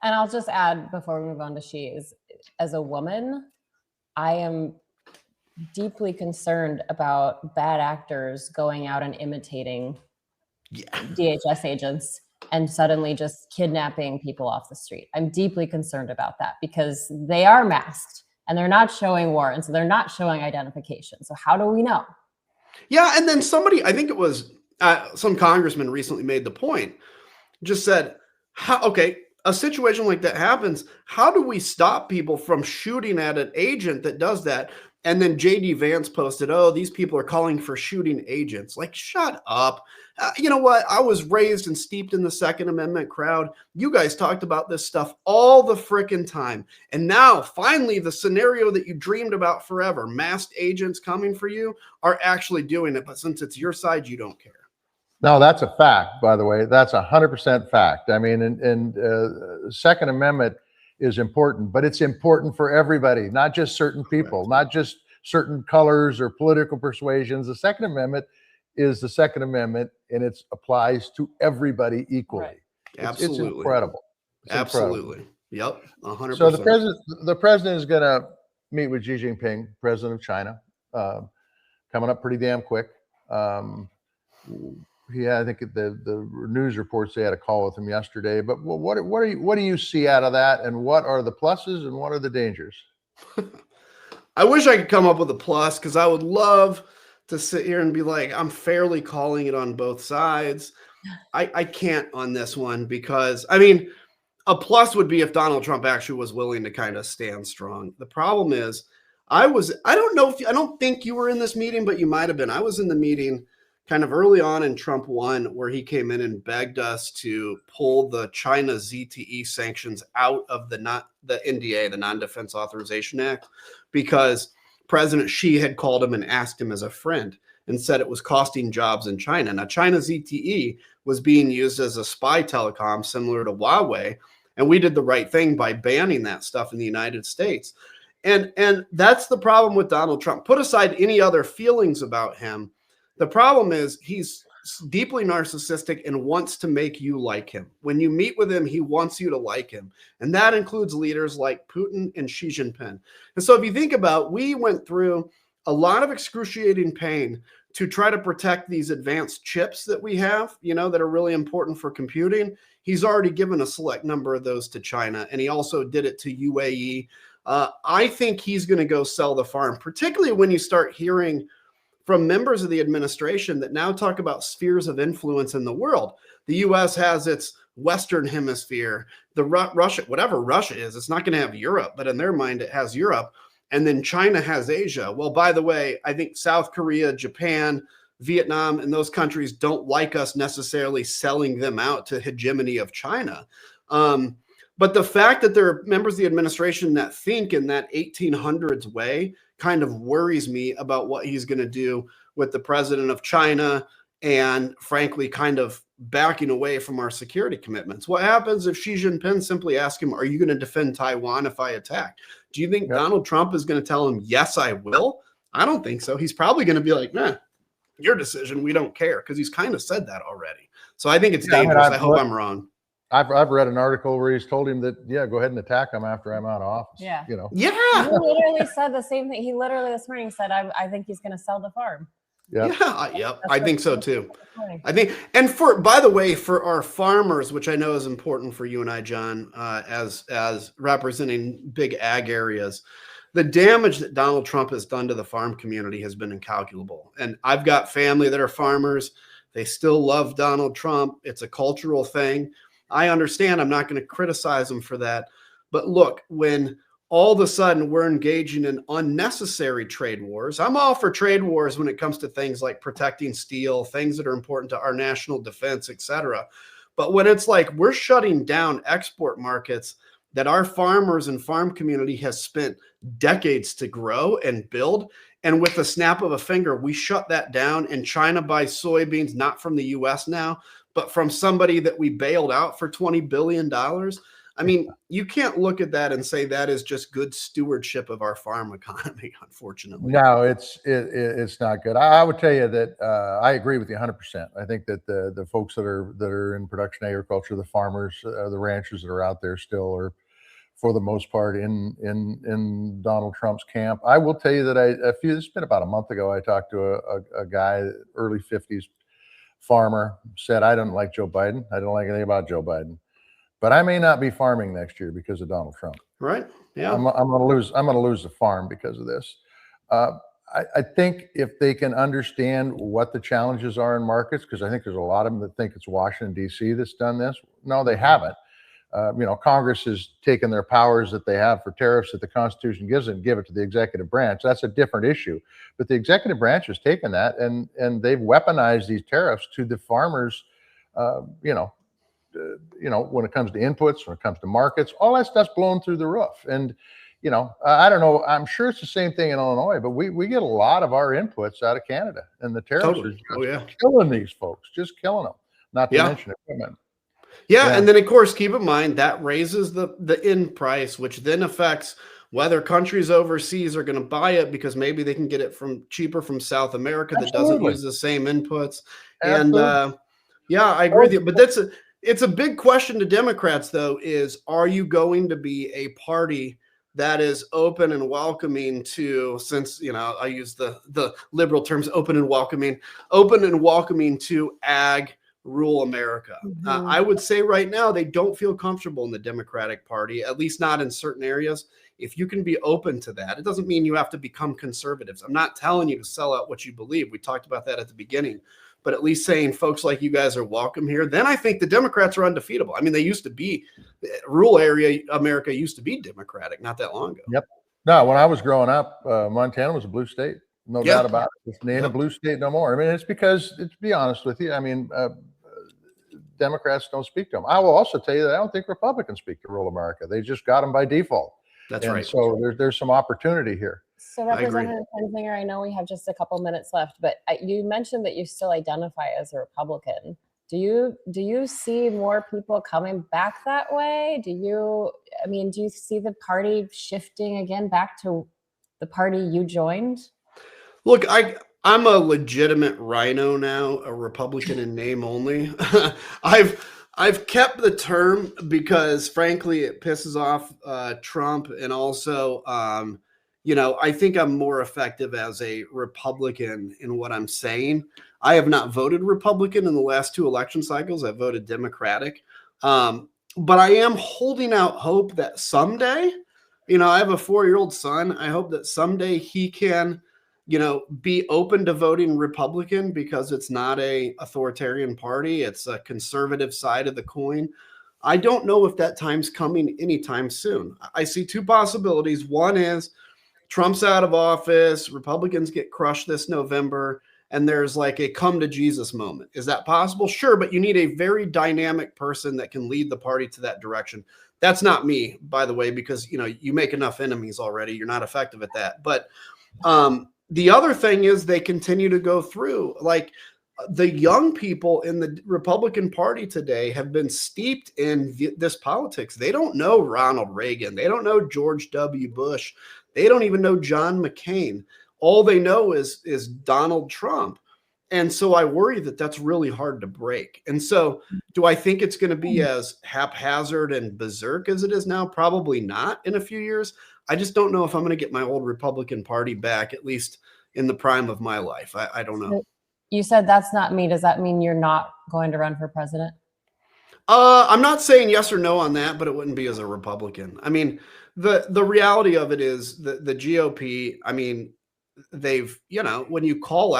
And I'll just add before we move on to She's, as a woman, I am deeply concerned about bad actors going out and imitating DHS agents and suddenly just kidnapping people off the street. I'm deeply concerned about that because they are masked and they're not showing warrants, so they're not showing identification. So how do we know? Yeah, and then somebody, I think it was some congressman recently made the point, just said, a situation like that happens. How do we stop people from shooting at an agent that does that? And then JD Vance posted, oh, these people are calling for shooting agents. Like, shut up. You know what? I was raised and steeped in the Second Amendment crowd. You guys talked about this stuff all the frickin' time. And now, finally, the scenario that you dreamed about forever, masked agents coming for you, are actually doing it. But since it's your side, you don't care. No, that's a fact, by the way. That's 100% fact. I mean, and Second Amendment is important, but it's important for everybody, not just certain people, not just certain colors or political persuasions. The Second Amendment is the Second Amendment, and it applies to everybody equally. Right. Absolutely. It's incredible. Absolutely. Yep. 100%. So the president is going to meet with Xi Jinping, president of China, coming up pretty damn quick. I think the news reports they had a call with him yesterday. But what do you see out of that, and what are the pluses and what are the dangers? I wish I could come up with a plus because I would love to sit here and be like, I'm fairly calling it on both sides. I can't on this one because, I mean, a plus would be if Donald Trump actually was willing to kind of stand strong. The problem is I don't think you were in this meeting, but you might've been. I was in the meeting kind of early on in Trump 1, where he came in and begged us to pull the China ZTE sanctions out of the NDA, the Non-Defense Authorization Act, because President Xi had called him and asked him as a friend and said it was costing jobs in China. Now, China ZTE was being used as a spy telecom similar to Huawei, and we did the right thing by banning that stuff in the United States. And that's the problem with Donald Trump. Put aside any other feelings about him, the problem is he's deeply narcissistic and wants to make you like him. When you meet with him, he wants you to like him. And that includes leaders like Putin and Xi Jinping. And so if you think about, we went through a lot of excruciating pain to try to protect these advanced chips that we have, that are really important for computing. He's already given a select number of those to China, and he also did it to UAE. I think he's going to go sell the farm, particularly when you start hearing from members of the administration that now talk about spheres of influence in the world. The U.S. has its Western hemisphere, Russia, whatever Russia is, it's not going to have Europe, but in their mind, it has Europe. And then China has Asia. Well, by the way, I think South Korea, Japan, Vietnam, and those countries don't like us necessarily selling them out to hegemony of China. But the fact that there are members of the administration that think in that 1800s way kind of worries me about what he's going to do with the president of China and, frankly, kind of backing away from our security commitments. What happens if Xi Jinping simply asks him, are you going to defend Taiwan if I attack? Do you think Donald Trump is going to tell him, yes, I will? I don't think so. He's probably going to be like, nah, your decision. We don't care, because he's kind of said that already. So I think it's dangerous. I hope I'm wrong. I've read an article where he's told him that, yeah, go ahead and attack him after I'm out of office. Yeah. You know. Yeah. He literally said the same thing. He literally this morning said, I think he's going to sell the farm. Yep. Yeah. I think so too. I think, and by the way, for our farmers, which I know is important for you and I, John, as representing big ag areas, the damage that Donald Trump has done to the farm community has been incalculable. And I've got family that are farmers. They still love Donald Trump. It's a cultural thing. I understand. I'm not going to criticize him for that. But look, when all of a sudden we're engaging in unnecessary trade wars, I'm all for trade wars when it comes to things like protecting steel, things that are important to our national defense, et cetera. But when it's like we're shutting down export markets that our farmers and farm community has spent decades to grow and build, and with the snap of a finger, we shut that down, and China buys soybeans, not from the US now, but from somebody that we bailed out for $20 billion. I mean, you can't look at that and say that is just good stewardship of our farm economy, unfortunately. No, it's not good. I would tell you that I agree with you 100%. I think that the folks that are in production agriculture, the farmers, the ranchers that are out there still are, for the most part, in Donald Trump's camp. I will tell you that it's been about a month ago, I talked to a guy, early 50s farmer, said, I didn't like Joe Biden. I don't like anything about Joe Biden, but I may not be farming next year because of Donald Trump. Right. Yeah. I'm going to lose the farm because of this. I think if they can understand what the challenges are in markets, because I think there's a lot of them that think it's Washington, D.C. that's done this. No, they haven't. Congress has taken their powers that they have for tariffs that the Constitution gives them and give it to the executive branch. That's a different issue. But the executive branch has taken that and they've weaponized these tariffs to the farmers. When it comes to inputs, when it comes to markets, all that stuff's blown through the roof. And I don't know. I'm sure it's the same thing in Illinois, but we get a lot of our inputs out of Canada, and the tariffs are just killing these folks, just killing them. Not to mention equipment. Yeah, and then of course, keep in mind that raises the end price, which then affects whether countries overseas are going to buy it because maybe they can get it cheaper from South America that doesn't use the same inputs. Absolutely. And I agree with you. But it's a big question to Democrats, though, is are you going to be a party that is open and welcoming to, since, I use the liberal terms, open and welcoming to ag rural America. Mm-hmm. I would say right now they don't feel comfortable in the Democratic Party, at least not in certain areas. If you can be open to that, it doesn't mean you have to become conservatives. I'm not telling you to sell out what you believe. We talked about that at the beginning, but at least saying folks like you guys are welcome here, then I think the Democrats are undefeatable. I mean, they used to be, rural area America used to be Democratic not that long ago. Yep. No, when I was growing up, Montana was a blue state. No doubt about it. It's ain't a blue state no more. I mean, it's because, to be honest with you, I mean, Democrats don't speak to them. I will also tell you that I don't think Republicans speak to rural America. They just got them by default. That's right. So there's some opportunity here. So Representative Kinzinger, I know we have just a couple minutes left, but you mentioned that you still identify as a Republican. Do you see more people coming back that way? Do you see the party shifting again back to the party you joined? Look, I'm a legitimate rhino now, a Republican in name only. I've kept the term because, frankly, it pisses off Trump, and also, I think I'm more effective as a Republican in what I'm saying. I have not voted Republican in the last 2 election cycles. I voted Democratic, but I am holding out hope that someday, I have a 4-year-old son. I hope that someday he can be open to voting Republican because it's not a authoritarian party. It's a conservative side of the coin. I don't know if that time's coming anytime soon. I see 2 possibilities. One is Trump's out of office, Republicans get crushed this November, and there's like a come to Jesus moment. Is that possible? Sure, but you need a very dynamic person that can lead the party to that direction. That's not me, by the way, because you make enough enemies already. You're not effective at that. But the other thing is they continue to go through, like, the young people in the Republican Party today have been steeped in this politics. They don't know Ronald Reagan. They don't know George W. Bush. They don't even know John McCain. All they know is Donald Trump. And so I worry that that's really hard to break. And so do I think it's going to be as haphazard and berserk as it is now? Probably not in a few years. I just don't know if I'm going to get my old Republican Party back, at least in the prime of my life. I don't know. You said that's not me. Does that mean you're not going to run for president? I'm not saying yes or no on that, but it wouldn't be as a Republican. I mean, the reality of it is the GOP, I mean, they've, when you call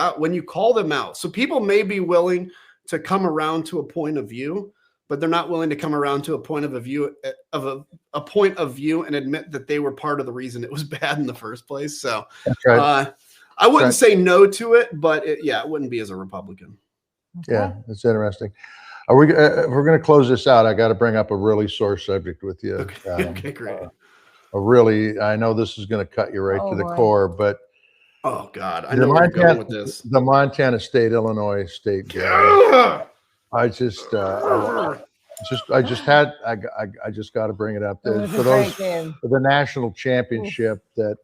them out, so people may be willing to come around to a point of view, but they're not willing to come around to a point of view and admit that they were part of the reason it was bad in the first place. So That's right. I wouldn't say no to it, but it wouldn't be as a Republican. Okay. Yeah, it's interesting. If we're going to close this out, I got to bring up a really sore subject with you. Okay, great. I know this is going to cut you right to the boy. core, but oh God, I know where you're going with this. The Montana State, Illinois State guy. I just got to bring it up there for the national championship. That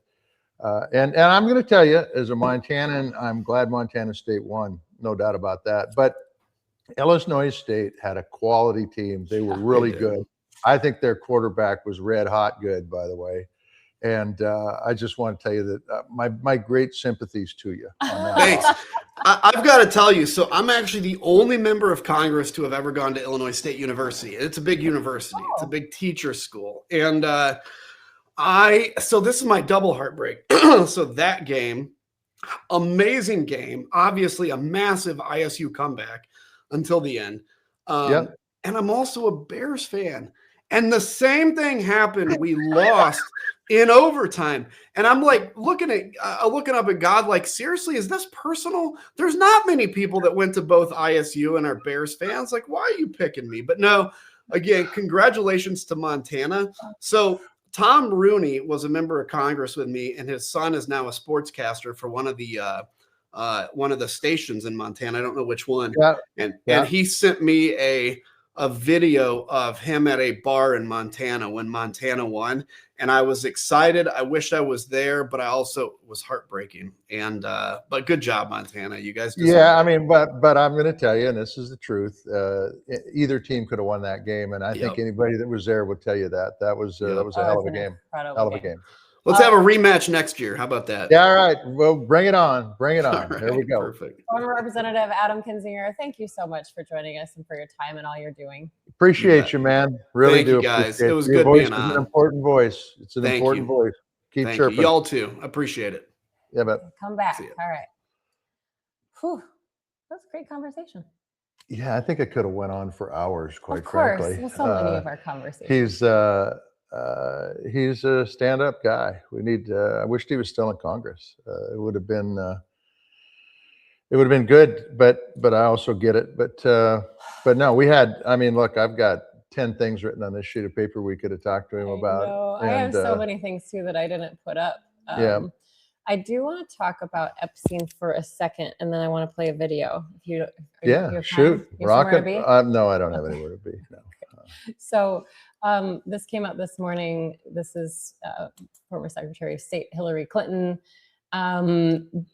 and I'm going to tell you, as a Montanan, I'm glad Montana State won, no doubt about that. But Illinois State had a quality team. They were really good. I think their quarterback was red hot good, by the way. And I just want to tell you that my great sympathies to you on that. Thanks. I've got to tell you, so I'm actually the only member of Congress to have ever gone to Illinois State University. It's a big university. It's a big teacher school. And so this is my double heartbreak. So that game, amazing game, obviously a massive ISU comeback until the end. And I'm also a Bears fan. And the same thing happened. We lost in overtime. And I'm like looking up at God, like, seriously, is this personal? There's not many people that went to both ISU and are Bears fans. Like, why are you picking me? But no, again, congratulations to Montana. So Tom Rooney was a member of Congress with me, and his son is now a sportscaster for one of the stations in Montana. I don't know which one. And he sent me a video of him at a bar in Montana when Montana won. And I was excited. I wished I was there, but I also was heartbreaking. And but good job, Montana. You guys deserve it. I mean, but I'm going to tell you, and this is the truth. Either team could have won that game, and I think anybody that was there would tell you that was a hell of a game. Hell of a game. Let's have a rematch next year. How about that? Yeah, all right. Well, bring it on. Bring it on. There we go. Perfect. Former Representative Adam Kinzinger, thank you so much for joining us and for your time and all you're doing. Appreciate you, man. Really Thank do. You guys. It was your good being on. on. It's an important voice. It's an important voice. Keep chirping. Y'all too. Appreciate it. Yeah, but come back. All right. Whew. That was a great conversation. Yeah, I think it could have went on for hours, quite frankly. Well, so many of our conversations. He's a stand-up guy. We need. I wished he was still in Congress. It would have been good. But I also get it. But no, we had. I mean, look, I've got 10 things written on this sheet of paper we could have talked to him about. I have so many things too that I didn't put up. I do want to talk about Epstein for a second, and then I want to play a video. Shoot, rocket. No, I don't have anywhere to be. No. So this came out this morning. This is former Secretary of State Hillary Clinton.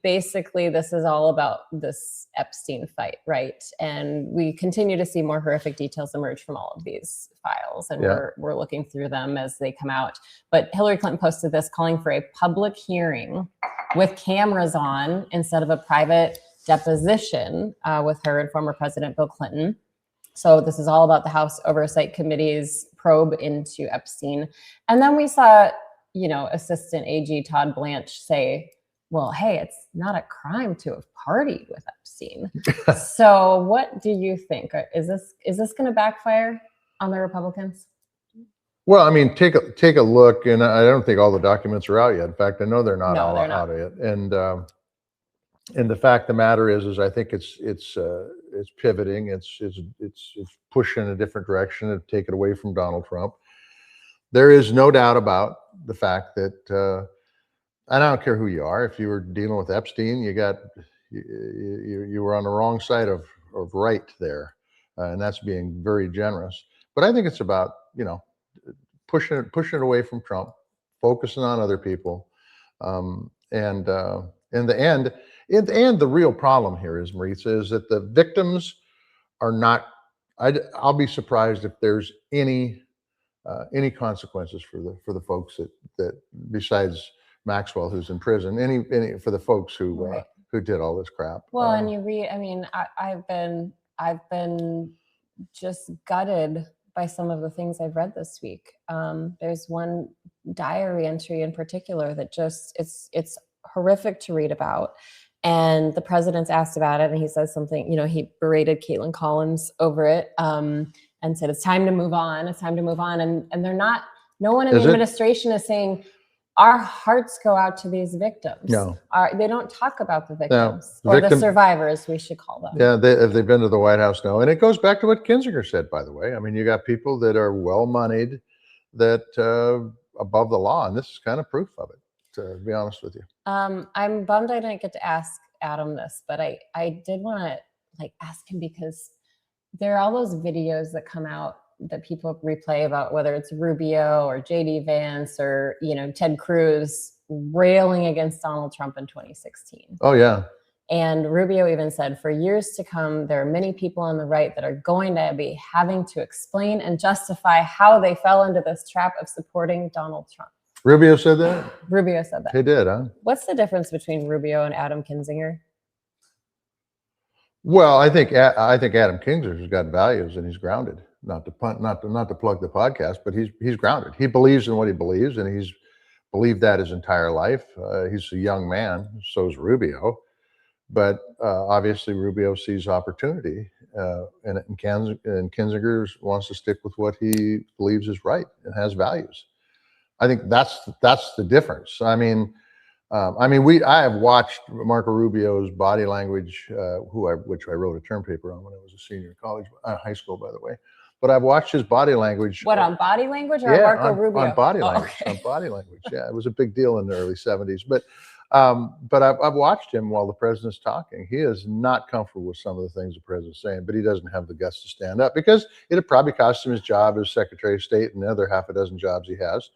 Basically, this is all about this Epstein fight, right? And we continue to see more horrific details emerge from all of these files, and we're looking through them as they come out. But Hillary Clinton posted this calling for a public hearing with cameras on instead of a private deposition with her and former President Bill Clinton. So this is all about the House Oversight Committee's probe into Epstein. And then we saw, Assistant AG Todd Blanche say, well, hey, it's not a crime to have partied with Epstein. So what do you think? Is this going to backfire on the Republicans? Well, I mean, take a look, and I don't think all the documents are out yet. In fact, I know they're not out yet. And the fact of the matter is I think it's pivoting. It's pushing in a different direction to take it away from Donald Trump. There is no doubt about the fact that. And I don't care who you are. If you were dealing with Epstein, you were on the wrong side of right there, and that's being very generous. But I think it's about pushing it away from Trump, focusing on other people, and in the end, And the real problem here is, Maritza, is that the victims are not. I'll be surprised if there's any consequences for the folks that besides Maxwell, who's in prison, any for the folks who did all this crap. Well, and you read. I mean, I've been just gutted by some of the things I've read this week. There's one diary entry in particular that just it's horrific to read about. And the president's asked about it, and he says something. He berated Caitlin Collins over it. And said, it's time to move on. It's time to move on. And they're not, no one in the administration is saying, our hearts go out to these victims. No. They don't talk about the victims or the survivors, we should call them. Yeah, if they've been to the White House, no. And it goes back to what Kinzinger said, by the way. I mean, you got people that are well-moneyed, that above the law, and this is kind of proof of it, to be honest with you. I'm bummed I didn't get to ask Adam this, but I did want to ask him, because there are all those videos that come out that people replay about whether it's Rubio or JD Vance or, Ted Cruz railing against Donald Trump in 2016. Oh, yeah. And Rubio even said, for years to come, there are many people on the right that are going to be having to explain and justify how they fell into this trap of supporting Donald Trump. Rubio said that? Rubio said that. He did, huh? What's the difference between Rubio and Adam Kinzinger? Well, I think Adam Kinzinger's got values, and he's grounded. Not to plug the podcast, but he's grounded. He believes in what he believes, and he's believed that his entire life. He's a young man, so is Rubio, but obviously Rubio sees opportunity, and Kinzinger wants to stick with what he believes is right and has values. I think that's the difference. I have watched Marco Rubio's body language, which I wrote a term paper on when I was a senior in college, high school, by the way. But I've watched his body language. What, on body language or Marco Rubio? On body language. Okay. On body language. Yeah, it was a big deal in the early 70s. But I've watched him while the president's talking. He is not comfortable with some of the things the president's saying, but he doesn't have the guts to stand up, because it'd probably cost him his job as Secretary of State and the other half a dozen jobs he has.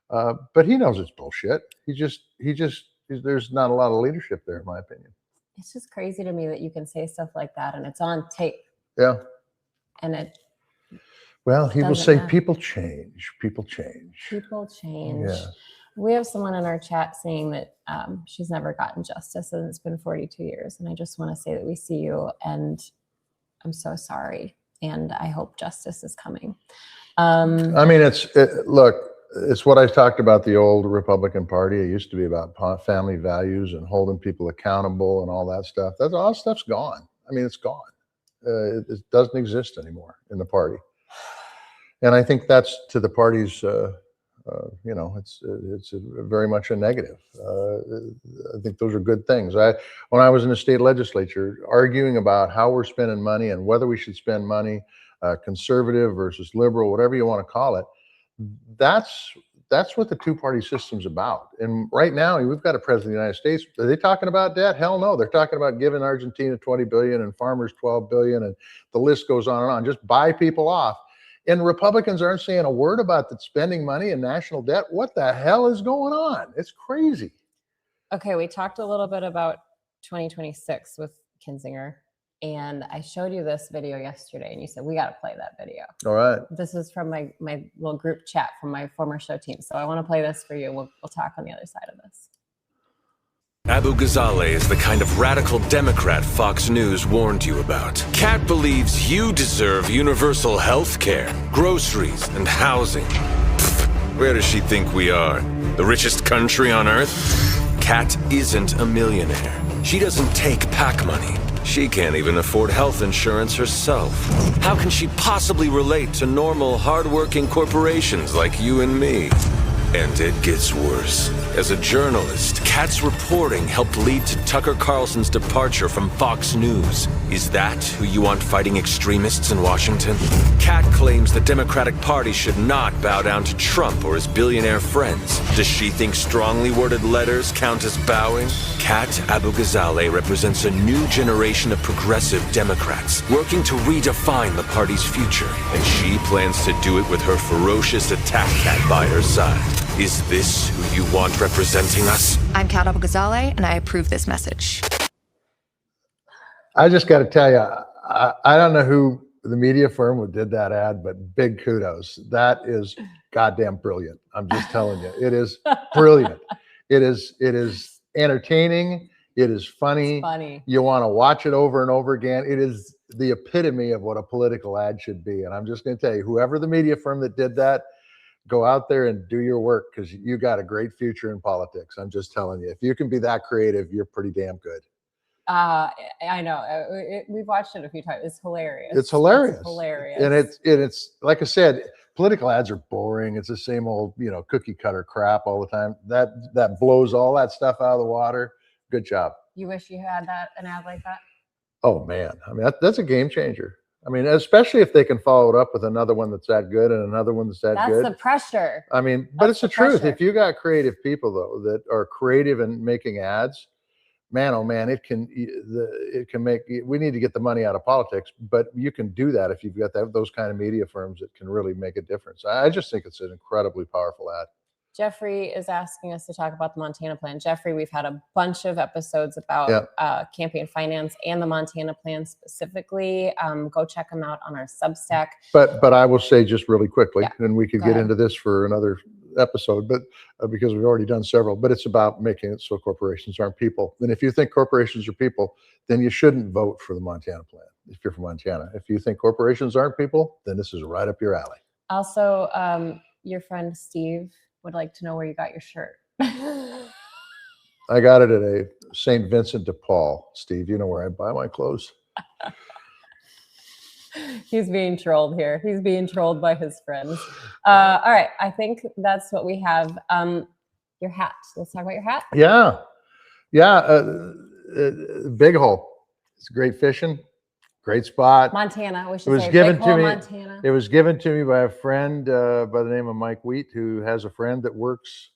But he knows it's bullshit. There's not a lot of leadership there, in my opinion. It's just crazy to me that you can say stuff like that and it's on tape. Yeah. And well, he will say, people change. People change. People change. Yeah. We have someone in our chat saying that she's never gotten justice, and it's been 42 years. And I just want to say that we see you, and I'm so sorry. And I hope justice is coming. Look, it's what I talked about, the old Republican Party. It used to be about family values and holding people accountable and all that stuff. All that stuff's gone. It's gone. It doesn't exist anymore in the party. And I think that's, to the party's, it's very much a negative. I think those are good things. When I was in the state legislature, arguing about how we're spending money and whether we should spend money, conservative versus liberal, whatever you want to call it, that's what the two-party system's about. And right now, we've got a president of the United States. Are they talking about debt? Hell no. They're talking about giving Argentina $20 billion and farmers $12 billion, and the list goes on and on. Just buy people off. And Republicans aren't saying a word about that, spending money and national debt. What the hell is going on? It's crazy. Okay, we talked a little bit about 2026 with Kinzinger, and I showed you this video yesterday, and you said, we got to play that video. All right. This is from my little group chat from my former show team. So I want to play this for you. We'll talk on the other side of this. Abu Ghazaleh is the kind of radical Democrat Fox News warned you about. Kat believes you deserve universal health care, groceries, and housing. Pfft, where does she think we are? The richest country on earth? Kat isn't a millionaire. She doesn't take PAC money. She can't even afford health insurance herself. How can she possibly relate to normal, hardworking corporations like you and me? And it gets worse. As a journalist, Kat's reporting helped lead to Tucker Carlson's departure from Fox News. Is that who you want fighting extremists in Washington? Kat claims the Democratic Party should not bow down to Trump or his billionaire friends. Does she think strongly worded letters count as bowing? Kat Abu Ghazaleh represents a new generation of progressive Democrats working to redefine the party's future, and she plans to do it with her ferocious attack cat by her side. Is this who you want representing us? I'm Kat Abu Ghazaleh, and I approve this message. I just got to tell you, I don't know who the media firm who did that ad, but big kudos. That is goddamn brilliant. I'm just telling you, it is brilliant. It is entertaining. It is funny. It's funny. You want to watch it over and over again. It is the epitome of what a political ad should be. And I'm just going to tell you, whoever the media firm that did that, go out there and do your work, because you got a great future in politics. I'm just telling you, if you can be that creative, you're pretty damn good. I know. We've watched it a few times. It's hilarious. It's hilarious. It's hilarious. And it's like I said, political ads are boring. It's the same old, cookie cutter crap all the time. That blows all that stuff out of the water. Good job. You wish you had an ad like that? Oh man, I mean that's a game changer. I mean, especially if they can follow it up with another one that's that good and another one that's that good. That's the pressure. I mean, but it's the truth. Pressure. If you got creative people though that are creative in making ads, man, oh man, it can make. We need to get the money out of politics, but you can do that if you've got those kind of media firms that can really make a difference. I just think it's an incredibly powerful ad. Jeffrey is asking us to talk about the Montana plan. Jeffrey, we've had a bunch of episodes about campaign finance and the Montana plan specifically. Go check them out on our Substack. But I will say just really quickly, and we could Go get ahead. into this for another episode, but because we've already done several, but it's about making it so corporations aren't people. And if you think corporations are people, then you shouldn't vote for the Montana plan if you're from Montana. If you think corporations aren't people, then this is right up your alley. Also, your friend Steve would like to know where you got your shirt. I got it at a St. Vincent de Paul. Steve, you know where I buy my clothes. He's being trolled here. He's being trolled by his friends. All right, I think that's what we have. Your hat. Let's talk about your hat. Yeah. Big Hole. It's great fishing. Great spot. Montana. We should It was say given Big to Hole, me. Montana. It was given to me by a friend by the name of Mike Wheat, who has a friend that works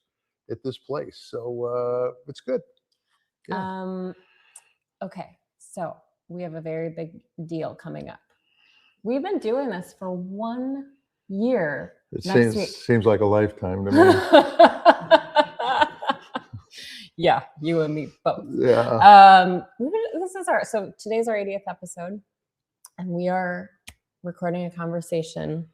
at this place. So it's good. Yeah. Okay, so we have a very big deal coming up. We've been doing this for 1 year. It seems like a lifetime to me. Yeah, you and me both. Yeah. So today's our 80th episode, and we are recording a conversation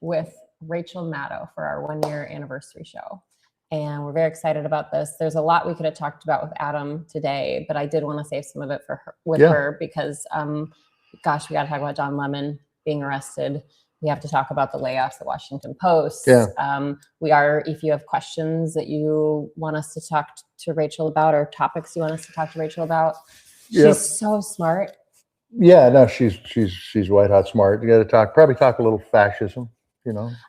with Rachel Maddow for our 1 year anniversary show. And we're very excited about this. There's a lot we could have talked about with Adam today, but I did want to save some of it for her her because, gosh, we got to talk about John Lemon being arrested. We have to talk about the layoffs at Washington Post. Yeah. If you have questions that you want us to talk to Rachel about, or topics you want us to talk to Rachel about, she's so smart. Yeah, no, she's white hot smart. You got to probably talk a little fascism,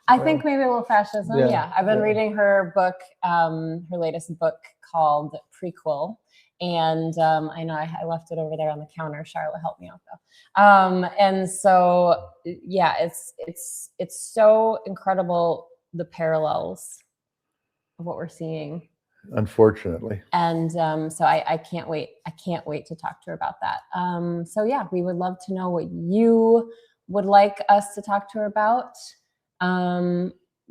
I think maybe a little fascism. Yeah. Yeah. I've been reading her book, her latest book called Prequel. And I know I left it over there on the counter. Charlotte helped me out though. And so, yeah, it's so incredible, the parallels of what we're seeing. Unfortunately. And so I can't wait. I can't wait to talk to her about that. So yeah, we would love to know what you would like us to talk to her about.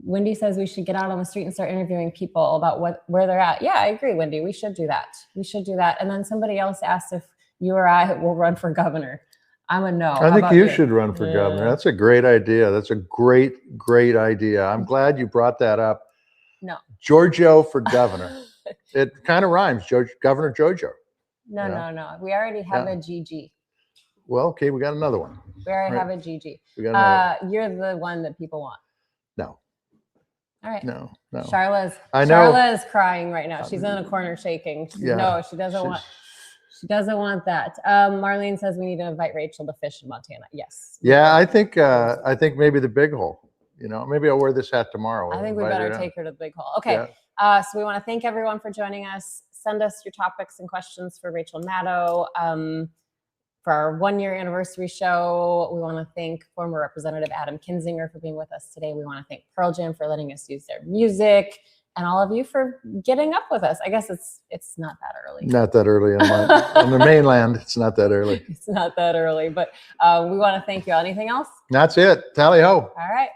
Wendy says we should get out on the street and start interviewing people about where they're at. Yeah, I agree, Wendy. We should do that. And then somebody else asked if you or I will run for governor. I'm a no. I think you should run for governor. That's a great idea. That's a great idea. I'm glad you brought that up. No. Giorgio for governor. It kind of rhymes. Governor Giorgio. No. We already have a GG. Well, okay, we got another one. We already have a GG. We got another one. You're the one that people want. No. All right. No. Charla is crying right now. She's in a corner shaking. Yeah. No, she doesn't want that. Marlene says we need to invite Rachel to fish in Montana. Yes. Yeah, I think maybe the Big Hole. Maybe I'll wear this hat tomorrow. I think we better take her to the Big Hole. Okay. Yeah. So we want to thank everyone for joining us. Send us your topics and questions for Rachel Maddow. For our 1 year anniversary show, we want to thank former Representative Adam Kinzinger for being with us today. We want to thank Pearl Jam for letting us use their music, and all of you for getting up with us. I guess it's not that early. Not that early on the mainland. It's not that early. It's not that early, but we want to thank you all. Anything else? That's it. Tally ho. All right.